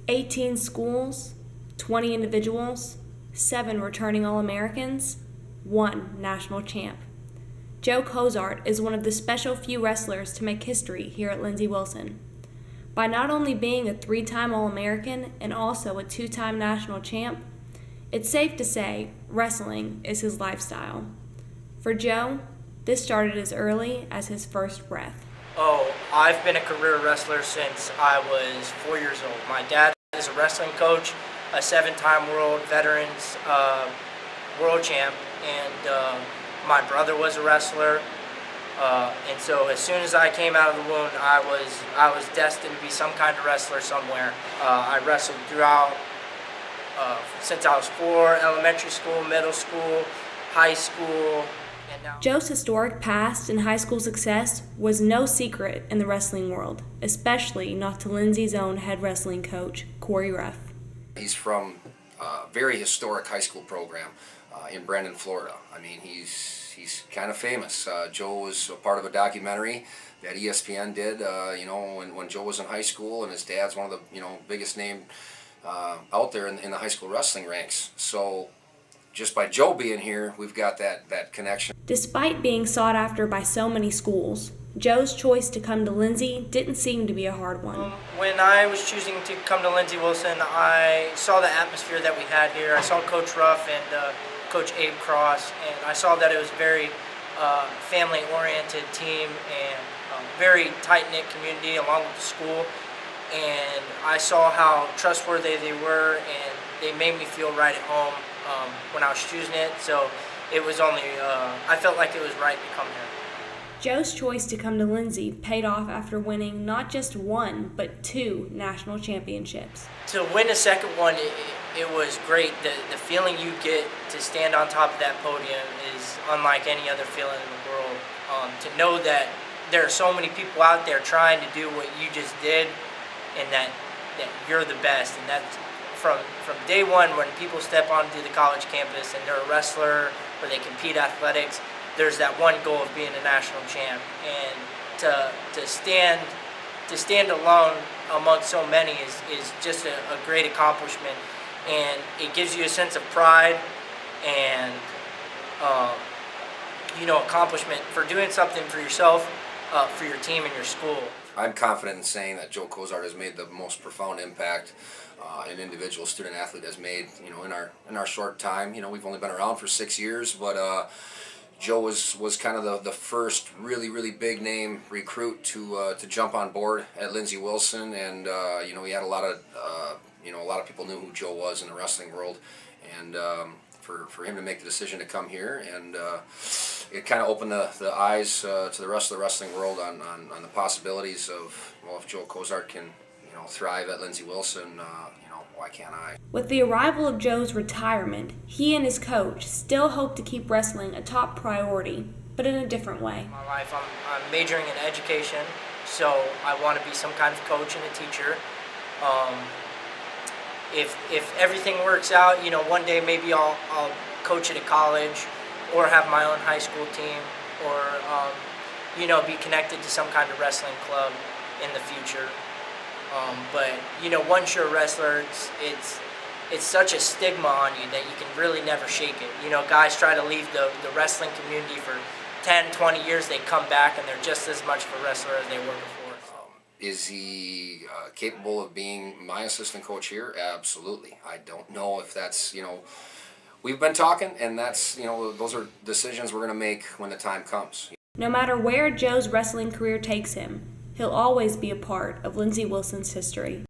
18 schools, 20 individuals, 7 returning All-Americans, 1 national champ. Joe Cozart is one of the special few wrestlers to make history here at Lindsey Wilson. By not only being a 3-time All-American and also a 2-time national champ, it's safe to say wrestling is his lifestyle. For Joe, this started as early as his first breath. Oh, I've been a career wrestler since I was 4 years old. My dad is a wrestling coach, a 7-time world veterans world champ, and my brother was a wrestler. And so as soon as I came out of the womb, I was destined to be some kind of wrestler somewhere. I wrestled throughout since I was 4, elementary school, middle school, high school. Joe's historic past and high school success was no secret in the wrestling world, especially not to Lindsey's own head wrestling coach, Corey Ruff. He's from a very historic high school program in Brandon, Florida. I mean, he's kind of famous. Joe was a part of a documentary that ESPN did, when Joe was in high school, and his dad's one of the biggest name out there in the high school wrestling ranks. So just by Joe being here, we've got that connection. Despite being sought after by so many schools, Joe's choice to come to Lindsey didn't seem to be a hard one. When I was choosing to come to Lindsey Wilson, I saw the atmosphere that we had here. I saw Coach Ruff and Coach Abe Cross, and I saw that it was a very family-oriented team and very tight-knit community along with the school. And I saw how trustworthy they were, and they made me feel right at home when I was choosing it. So it was only, I felt like it was right to come here. Joe's choice to come to Lindsey paid off after winning not just 1, but 2 national championships. To win a second one, it was great. The feeling you get to stand on top of that podium is unlike any other feeling in the world. To know that there are so many people out there trying to do what you just did, and that you're the best, and that's from day one when people step onto the college campus and they're a wrestler or they compete athletics, there's that one goal of being a national champ. And to stand alone among so many is just a great accomplishment, and it gives you a sense of pride and accomplishment for doing something for yourself, for your team and your school. I'm confident in saying that Joe Cozart has made the most profound impact an individual student athlete has made, in our short time. We've only been around for 6 years, but Joe was kind of the first really big name recruit to jump on board at Lindsey Wilson, and he had a lot of people knew who Joe was in the wrestling world, and for him to make the decision to come here, and it kind of opened the eyes to the rest of the wrestling world on the possibilities of, well, if Joe Cozart can thrive at Lindsey Wilson, why can't I? With the arrival of Joe's retirement, he and his coach still hope to keep wrestling a top priority, but in a different way. In my life, I'm majoring in education, so I want to be some kind of coach and a teacher. If everything works out, one day maybe I'll coach at a college, or have my own high school team, or be connected to some kind of wrestling club in the future. But once you're a wrestler, it's such a stigma on you that you can really never shake it. Guys try to leave the wrestling community for 10, 20 years. They come back and they're just as much of a wrestler as they were before. Is he capable of being my assistant coach here? Absolutely. I don't know if that's, we've been talking, and that's, those are decisions we're going to make when the time comes. No matter where Joe's wrestling career takes him, he'll always be a part of Lindsey Wilson's history.